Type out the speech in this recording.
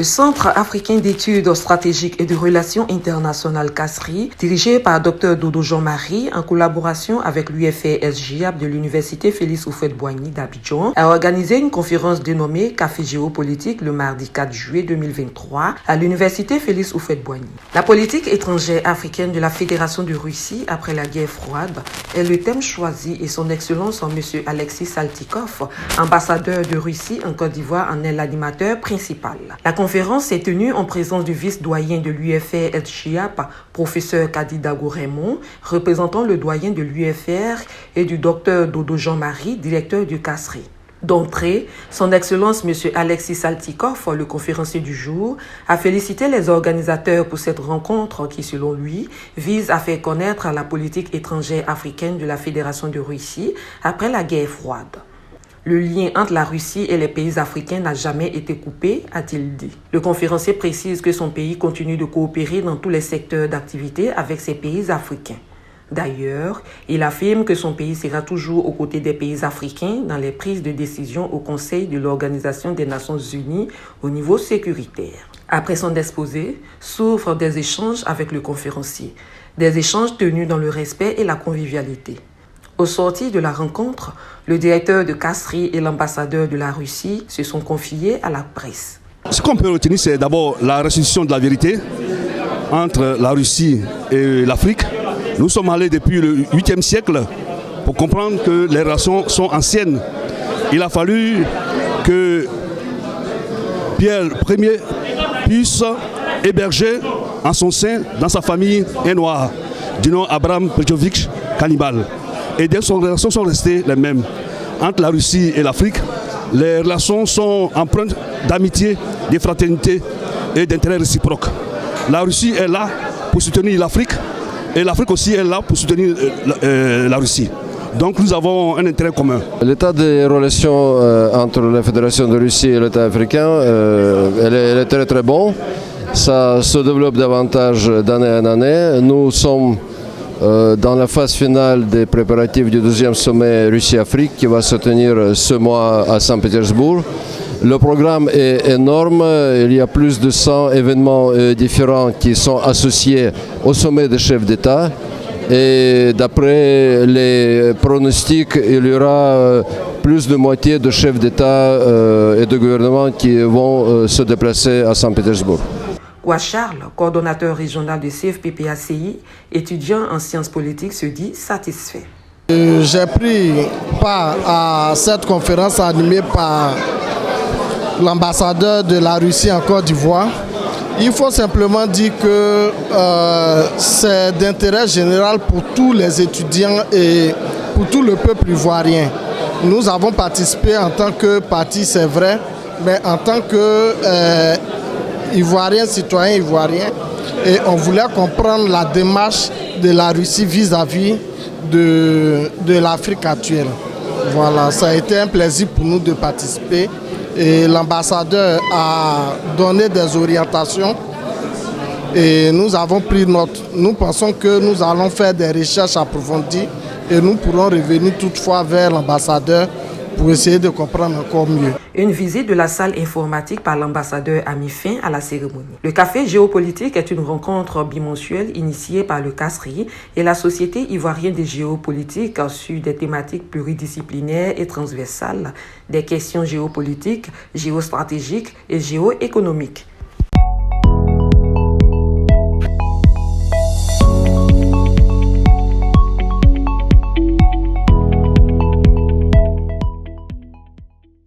Le Centre africain d'études stratégiques et de relations internationales CASRI, dirigé par Dr Dodo Jean-Marie en collaboration avec l'UFR-SGIAP de l'Université Félix Houphouët-Boigny d'Abidjan, a organisé une conférence dénommée Café géopolitique le mardi 4 juillet 2023 à l'Université Félix Houphouët-Boigny. La politique étrangère africaine de la Fédération de Russie après la guerre froide est le thème choisi et son Excellence M. Alexis Saltykov, ambassadeur de Russie en Côte d'Ivoire, en est l'animateur principal. La conférence s'est tenue en présence du vice-doyen de l'UFR-SGIAP, professeur Kadi Dago Raymond, représentant le doyen de l'UFR, et du docteur Dodo Jean-Marie, directeur du CASRI. D'entrée, son Excellence M. Alexis Saltykov, le conférencier du jour, a félicité les organisateurs pour cette rencontre qui, selon lui, vise à faire connaître la politique étrangère africaine de la Fédération de Russie après la guerre froide. Le lien entre la Russie et les pays africains n'a jamais été coupé, a-t-il dit. Le conférencier précise que son pays continue de coopérer dans tous les secteurs d'activité avec ces pays africains. D'ailleurs, il affirme que son pays sera toujours aux côtés des pays africains dans les prises de décision au Conseil de l'Organisation des Nations Unies au niveau sécuritaire. Après son exposé, s'ouvrent des échanges avec le conférencier, des échanges tenus dans le respect et la convivialité. Au sortir de la rencontre, le directeur de CASRI et l'ambassadeur de la Russie se sont confiés à la presse. Ce qu'on peut retenir, c'est d'abord la restitution de la vérité entre la Russie et l'Afrique. Nous sommes allés depuis le 8e siècle pour comprendre que les relations sont anciennes. Il a fallu que Pierre Ier puisse héberger en son sein, dans sa famille, un noir du nom Abraham Petrovitch Cannibal. Et les relations sont restées les mêmes. Entre la Russie et l'Afrique, les relations sont empreintes d'amitié, de fraternité et d'intérêt réciproque. La Russie est là pour soutenir l'Afrique et l'Afrique aussi est là pour soutenir la Russie. Donc nous avons un intérêt commun. L'état des relations entre la Fédération de Russie et l'État africain, elle est très très bon. Ça se développe davantage d'année en année. Nous sommes dans la phase finale des préparatifs du 12e sommet Russie-Afrique qui va se tenir ce mois à Saint-Pétersbourg. Le programme est énorme, il y a plus de 100 événements différents qui sont associés au sommet des chefs d'État. Et d'après les pronostics, il y aura plus de moitié de chefs d'État et de gouvernement qui vont se déplacer à Saint-Pétersbourg. Gua Charles, coordonnateur régional du CFPPACI, étudiant en sciences politiques, se dit satisfait. J'ai pris part à cette conférence animée par l'ambassadeur de la Russie en Côte d'Ivoire. Il faut simplement dire que c'est d'intérêt général pour tous les étudiants et pour tout le peuple ivoirien. Nous avons participé en tant que parti, c'est vrai, mais en tant que Ivoiriens, citoyens ivoiriens, et on voulait comprendre la démarche de la Russie vis-à-vis de l'Afrique actuelle. Voilà, ça a été un plaisir pour nous de participer et l'ambassadeur a donné des orientations et nous avons pris note. Nous pensons que nous allons faire des recherches approfondies et nous pourrons revenir toutefois vers l'ambassadeur pour essayer de comprendre encore mieux. Une visite de la salle informatique par l'ambassadeur a mis fin à la cérémonie. Le Café géopolitique est une rencontre bimensuelle initiée par le CASRI et la Société ivoirienne des géopolitiques sur des thématiques pluridisciplinaires et transversales, des questions géopolitiques, géostratégiques et géoéconomiques.